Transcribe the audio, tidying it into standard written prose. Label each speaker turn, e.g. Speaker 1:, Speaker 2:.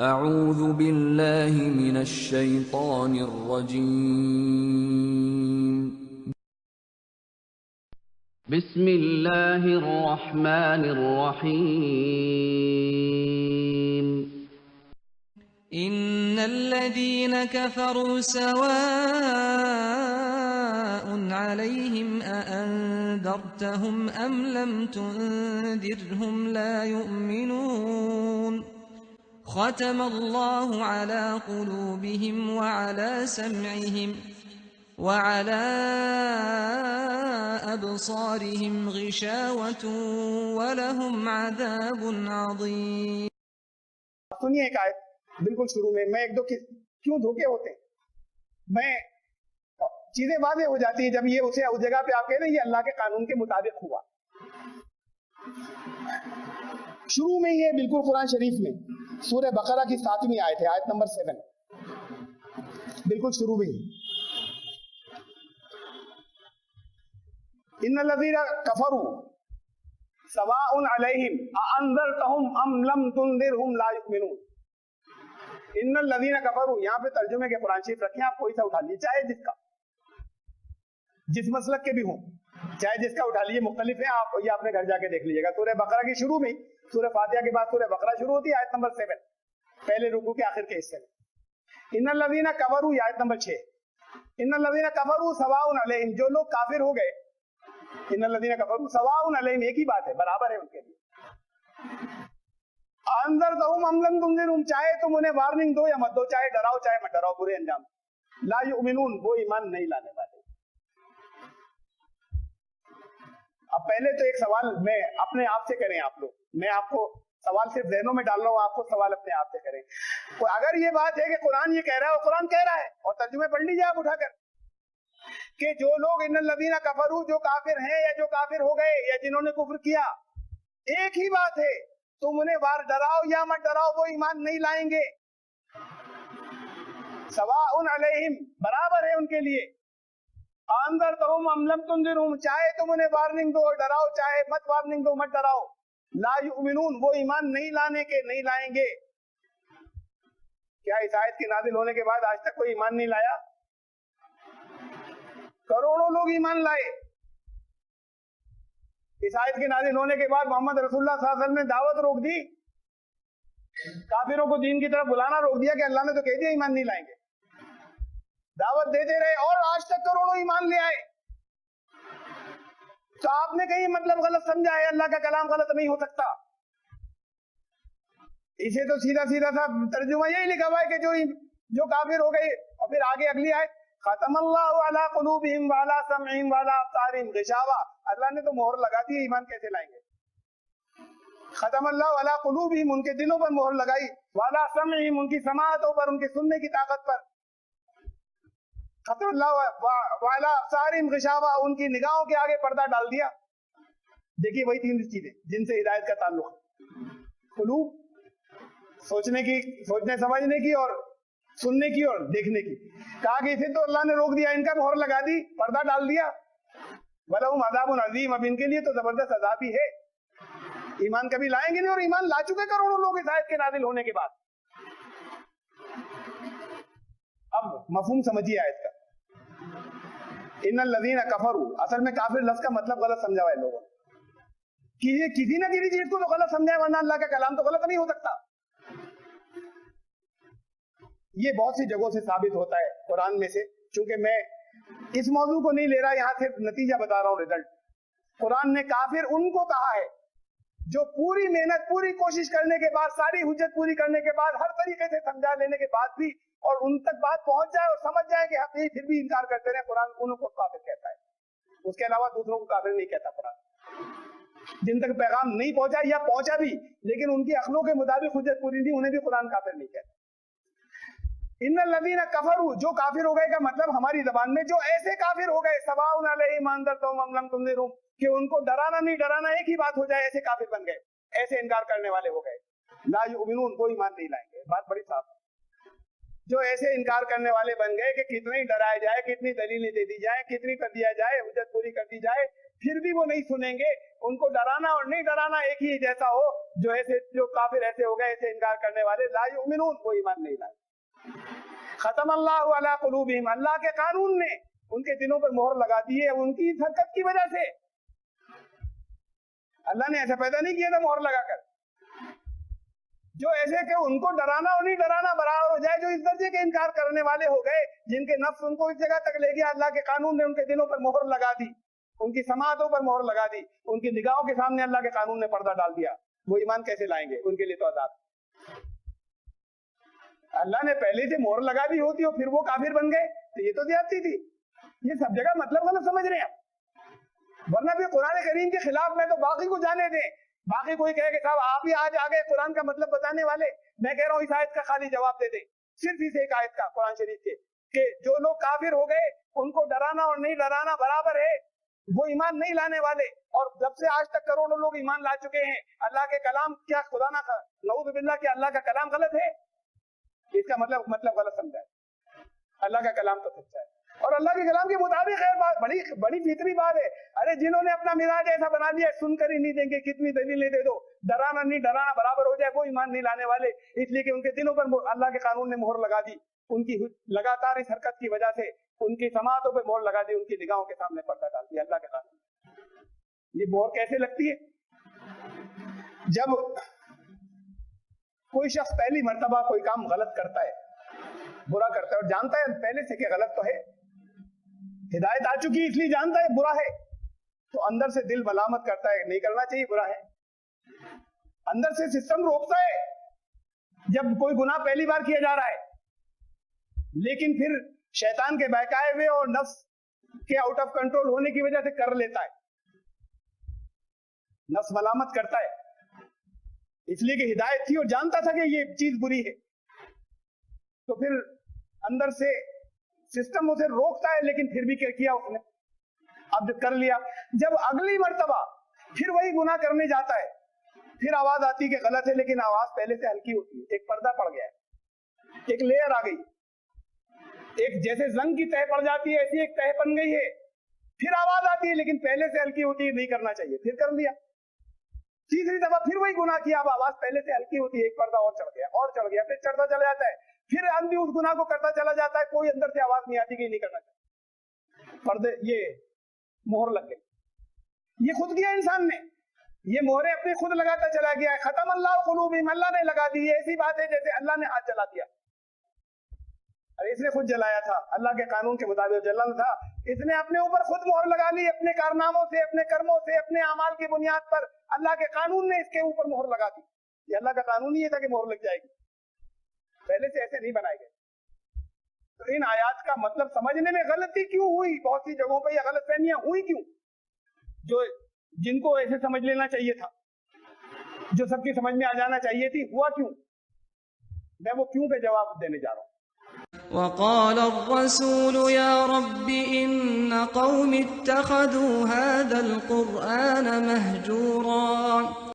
Speaker 1: اعوذ باللہ من الشیطان الرجیم
Speaker 2: بسم اللہ الرحمن الرحیم
Speaker 3: ان الذين كفروا سواء عليهم أأنذرتهم ام لم تنذرهم لا يؤمنون ختم الله على قلوبهم وعلى سمعهم وعلى أبصارهم غشاوة ولهم عذاب عظيم.
Speaker 4: سنیے ایک آیت بالکل شروع میں ایک دو کیوں دھوکے ہوتے ہیں. میں چیزیں واضح ہو جاتی ہیں جب یہ اسے اس جگہ پہ آپ کہہ رہے ہیں یہ اللہ کے قانون کے مطابق ہوا. شروع میں یہ بالکل قرآن شریف میں سورہ بقرہ کی 7ویں آیت ہے, آیت نمبر 7, بالکل شروع میں ان الذین کفروا سواء علیہم اانذرتہم ام لم تنذرہم لا یؤمنون. ان الذین کفروا, یہاں پہ ترجمے کے قرآن شریف رکھیں, آپ کوئی سا اٹھا لیجیے, چاہے جس مسلک کے بھی ہوں, چاہے جس کا اٹھا لیجیے, مختلف ہیں, آپ یہ اپنے گھر جا کے دیکھ لیجیے گا. سورہ بقرہ کی شروع میں, سورہ فاتحہ کے بعد سورہ بقرہ شروع ہوتی ہے, آیت نمبر 7, پہلے رکوع کے آخر کے حصے میں. ان الذین کفروا, آیت نمبر 6, ان الذین کفروا سواء علیہم, جو لوگ کافر ہو گئے, ان الذین کفروا سواء علیہم, ایک ہی بات ہے, برابر ہے ان کے لیے. انذرتہم ام لم تنذرہم, چاہے تم انہیں وارننگ دو یا مت دو, چاہے ڈراؤ چاہے مت ڈراؤ, برے انجام. لا یؤمنون, وہ ایمان نہیں لانے والے. اب پہلے تو ایک سوال میں اپنے آپ سے کریں آپ لوگ, میں آپ کو سوال صرف ذہنوں میں ڈال رہا ہوں, آپ کو سوال اپنے آپ سے کریں. اگر یہ بات ہے کہ قرآن یہ کہہ رہا ہے اور قرآن کہہ رہا ہے, اور ترجمے پڑھ لیجیے آپ اٹھا کر, کہ جو لوگ ان الذین کفروا, جو کافر ہیں یا جو کافر ہو گئے یا جنہوں نے کفر کیا, ایک ہی بات ہے, تم انہیں وار ڈراؤ یا مت ڈراؤ, وہ ایمان نہیں لائیں گے. سواء علیہم, برابر ہے ان کے لیے. انذرتہم ام لم تنذرہم, چاہے تم انہیں وارننگ دو ڈراؤ, چاہے مت وارننگ دو مت ڈراؤ. لا یؤمنون, وہ ایمان نہیں لانے کے نہیں لائیں گے. کیا اس آیت کے نازل ہونے کے بعد آج تک کوئی ایمان نہیں لایا؟ کروڑوں لوگ ایمان لائے. اس آیت کے نازل ہونے کے بعد محمد رسول اللہ صلی اللہ علیہ وسلم نے دعوت روک دی, کافروں کو دین کی طرف بلانا روک دیا کہ اللہ نے تو کہہ دیا ایمان نہیں لائیں گے. دعوت دیتے رہے اور آج تک کروڑوں ایمان لے آئے. تو آپ نے کہیں مطلب غلط سمجھا ہے, اللہ کا کلام غلط نہیں ہو سکتا. اسے تو سیدھا سیدھا سا ترجمہ یہی لکھا ہوا ہے کہ جو کافر ہو گئے, اور پھر آگے اگلی آیت, ختم اللہ علی قلوبہم وعلی سمعہم وعلی ابصارہم غشاوہ, اللہ نے تو مہر لگا دی, ایمان کیسے لائیں گے؟ ختم اللہ علی قلوبہم, ان کے دلوں پر مہر لگائی, وعلی سمعہم, ان کی سماعتوں پر, ان کے سننے کی طاقت پر, ختم اللہ وعلی ابصارہم غشاوہ, ان کی نگاہوں کے آگے پردہ ڈال دیا. دیکھیے وہی تین چیزیں جن سے ہدایت کا تعلق ہے, قلوب, سوچنے کی, سوچنے سمجھنے کی, اور سننے کی اور دیکھنے کی. کہا کہ اسے تو اللہ نے روک دیا, ان کا مہر لگا دی, پردہ ڈال دیا. وَلَهُمْ عَذَابٌ عَظِيمٌ, اب ان کے لیے تو زبردست عذاب ہی ہے. ایمان کبھی لائیں گے نہیں, اور ایمان لا چکے کروڑوں لوگ اس آیت کے نازل ہونے کے بعد. اب مفہوم سمجھیے آیت کا. ان الذین کفروا, اصل میں کافر لفظ کا مطلب غلط سمجھا ہوا ہے لوگوں نے, کہ یہ کسی نہ کسی چیز کو تو غلط سمجھا ہے, ورنہ اللہ کا کلام تو غلط نہیں ہو سکتا. یہ بہت سی جگہوں سے ثابت ہوتا ہے قرآن میں سے, چونکہ میں اس موضوع کو نہیں لے رہا, یہاں صرف نتیجہ بتا رہا ہوں, ریزلٹ. قرآن نے کافر ان کو کہا ہے جو پوری محنت, پوری کوشش کرنے کے بعد, ساری حجت پوری کرنے کے بعد, ہر طریقے سے سمجھا لینے کے بعد بھی, اور ان تک بات پہنچ جائے اور سمجھ جائے کہ ہم پھر بھی انکار کرتے رہے, قرآن ان کو کافر کہتا ہے. اس کے علاوہ دوسروں کو کافر نہیں کہتا قرآن. جن تک پیغام نہیں پہنچا یا پہنچا بھی لیکن ان کی عقلوں کے مطابق حجت پوری نہیں, انہیں بھی قرآن کافر نہیں کہتا. ان الذین کفروا, جو کافر ہو گئے کا مطلب ہماری زبان میں جو ایسے کافر ہو گئے, سواء علیہم انذرتہم ام لم تنذرہم, کہ ان کو ڈرانا نہیں ڈرانا ایک ہی بات ہو جائے, ایسے کافر بن گئے, ایسے انکار کرنے والے ہو گئے. لا یؤمنون, وہ ایمان نہیں لائیں گے. بات بڑی صاف ہے. جو ایسے انکار کرنے والے بن گئے کہ کتنی ڈرائے جائے, کتنی دلیلیں دے دی جائیں, کتنی کر دیا جائے, حجت پوری کر دی جائے, پھر بھی وہ نہیں سنیں گے. ان کو ڈرانا اور نہیں ڈرانا ایک ہی جیسا ہو. جو کافر ایسے ہو گئے ایسے انکار کرنے والے, لا یؤمنون, وہ ایمان نہیں لائے. ختم اللہ علی قلوبہم, اللہ کے قانون نے ان کے دلوں پر مہر لگا دی ہے ان کی حرکت کی وجہ سے. اللہ نے ایسا پیدا نہیں کیا تھا مہر لگا کر. جو ایسے کہ ان کو ڈرانا اور نہیں ڈرانا برابر ہو جائے, جو اس درجے کے انکار کرنے والے ہو گئے جن کے نفس ان کو اس جگہ تک لے گیا, اللہ کے قانون نے ان کے دلوں پر مہر لگا دی, ان کی سماعتوں پر مہر لگا دی, ان کی نگاہوں کے سامنے اللہ کے قانون نے پردہ ڈال دیا. وہ ایمان کیسے لائیں گے؟ ان کے لیے تو عذاب. اللہ نے پہلے سے مہر لگا دی ہوتی اور پھر وہ کافر بن گئے تو یہ تو زیادتی تھی. یہ سب جگہ مطلب غلط سمجھ رہے ہیں. ورنہ بھی قرآن کریم کے خلاف میں تو باقی کو جانے دیں. باقی کوئی کہے کہ صاحب آپ ہی آج آگے قرآن کا مطلب بتانے والے. میں کہہ رہا ہوں اس آیت کا خالی جواب دے دیں, صرف اس ایک آیت کا قرآن شریف کے, کہ جو لوگ کافر ہو گئے ان کو ڈرانا اور نہیں ڈرانا برابر ہے, وہ ایمان نہیں لانے والے. اور جب سے آج تک کروڑوں لوگ ایمان لا چکے ہیں, اللہ کے کلام کیا خدا نہ نعوذ باللہ کہ اللہ کا کلام غلط ہے, اس کا مطلب غلط سمجھا ہے. اللہ کا کلام تو سچا ہے اور اللہ کے کلام کے مطابق ہے. بڑی فطری بات ہے. ارے جنہوں نے اپنا مزاج ایسا بنا دیا سن کر ہی نہیں دیں گے, کتنی دلیلیں دے دو, ڈرانا نہیں ڈرانا برابر ہو جائے, وہ ایمان نہیں لانے والے. اس لیے کہ ان کے دلوں پر اللہ کے قانون نے مہر لگا دی. ان کی لگاتار اس حرکت کی وجہ سے ان کی سماعتوں پہ مہر لگا دی, ان کی نگاہوں کے سامنے پردہ ڈال دیا اللہ کے قانون. یہ مہر کیسے لگتی ہے؟ جب کوئی شخص پہلی مرتبہ کوئی کام غلط کرتا ہے, برا کرتا ہے اور جانتا ہے پہلے سے کہ غلط تو ہے, ہدایت آ چکی اس لیے جانتا ہے برا ہے, تو اندر سے دل ملامت کرتا ہے نہیں کرنا چاہیے, برا ہے. اندر سے سسٹم روکتا ہے جب کوئی گناہ پہلی بار کیا جا رہا ہے, لیکن پھر شیطان کے بہکائے ہوئے اور نفس کے آؤٹ آف کنٹرول ہونے کی وجہ سے کر لیتا ہے. نفس ملامت کرتا ہے اس لیے کہ ہدایت تھی اور جانتا تھا کہ یہ چیز بری ہے, تو پھر اندر سے سسٹم اسے روکتا ہے, لیکن پھر بھی کیا کیا اس نے, اب جب کر لیا, جب اگلی مرتبہ پھر وہی گناہ کرنے جاتا ہے, پھر آواز آتی کہ غلط ہے, لیکن آواز پہلے سے ہلکی ہوتی ہے, ایک پردہ پڑ گیا ہے, ایک لیئر آ گئی, ایک جیسے زنگ کی تہ پڑ جاتی ہے ایسی ایک تہ بن گئی ہے. پھر آواز آتی ہے لیکن پہلے سے ہلکی ہوتی ہے, نہیں کرنا چاہیے, پھر کر لیا. تیسری دفعہ پھر وہی گناہ کیا, اب آواز پہلے سے ہلکی ہوتی ہے, ایک پردہ اور چڑھ گیا, پھر چڑھتا چلا جاتا ہے, پھر آدمی اس گناہ کو کرتا چلا جاتا ہے, کوئی اندر سے آواز نہیں آتی کہ نہیں کرنا چاہیے, پردے یہ مہر لگ گئی. یہ خود کیا انسان نے, یہ مہریں اپنی خود لگاتا چلا گیا ہے. ختم اللہ قلوبہم, اللہ نے لگا دی. ایسی بات ہے جیسے اللہ نے ہاتھ جلا دیا, ارے اس نے خود جلایا تھا, اللہ کے قانون کے مطابق جلانا تھا, اس نے اپنے اوپر خود مہر لگا لی, اپنے کارناموں سے, اپنے کرموں سے, اپنے اعمال کی بنیاد پر. اللہ کے قانون نے اس کے اوپر مہر لگا دی. یہ اللہ کا قانون ہی یہ تھا کہ مہر لگ جائے گی, پہلے سے ایسے نہیں بنائے گئے. تو ان آیات کا مطلب سمجھنے میں غلطی کیوں ہوئی, بہت سی جگہوں پہ یہ غلط فہمیاں ہوئی کیوں, جو جن کو ایسے سمجھ لینا چاہیے تھا, جو سب کی سمجھ میں آ جانا چاہیے تھی, ہوا کیوں؟ میں وہ کیوں پہ جواب دینے جا رہا ہوں.
Speaker 3: وقال الرسول يا رب إن قوم اتخذوا هذا القرآن مهجورا